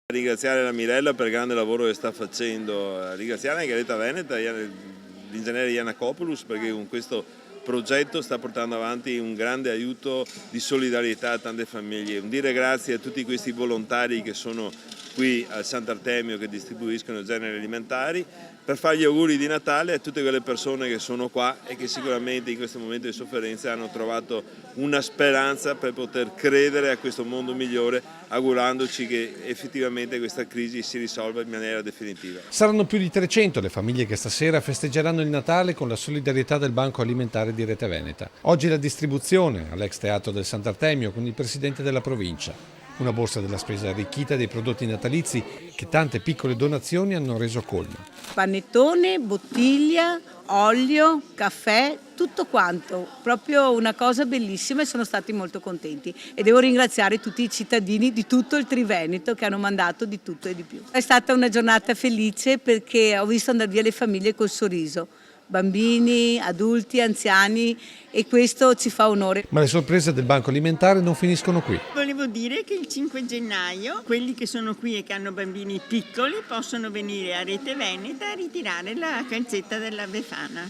Ringraziare la Mirella per il grande lavoro che sta facendo, ringraziare anche Rete Veneta, l'ingegnere Iannakopoulos, perché con questo progetto sta portando avanti un grande aiuto di solidarietà a tante famiglie. Dire grazie a tutti questi volontari che sono qui al Sant'Artemio che distribuiscono generi alimentari, per fare gli auguri di Natale a tutte quelle persone che sono qua e che sicuramente in questo momento di sofferenza hanno trovato una speranza per poter credere a questo mondo migliore, augurandoci che effettivamente questa crisi si risolva in maniera definitiva. Saranno più di 300 le famiglie che stasera festeggeranno il Natale con la solidarietà del Banco Alimentare di Rete Veneta. Oggi la distribuzione all'ex teatro del Sant'Artemio con il presidente della provincia. Una borsa della spesa arricchita dei prodotti natalizi che tante piccole donazioni hanno reso colmo. Panettone, bottiglia, olio, caffè, tutto quanto. Proprio una cosa bellissima e sono stati molto contenti. E devo ringraziare tutti i cittadini di tutto il Triveneto che hanno mandato di tutto e di più. È stata una giornata felice perché ho visto andare via le famiglie col sorriso. Bambini, adulti, anziani, e questo ci fa onore. Ma le sorprese del Banco Alimentare non finiscono qui. Volevo dire che il 5 gennaio quelli che sono qui e che hanno bambini piccoli possono venire a Rete Veneta a ritirare la calzetta della Befana.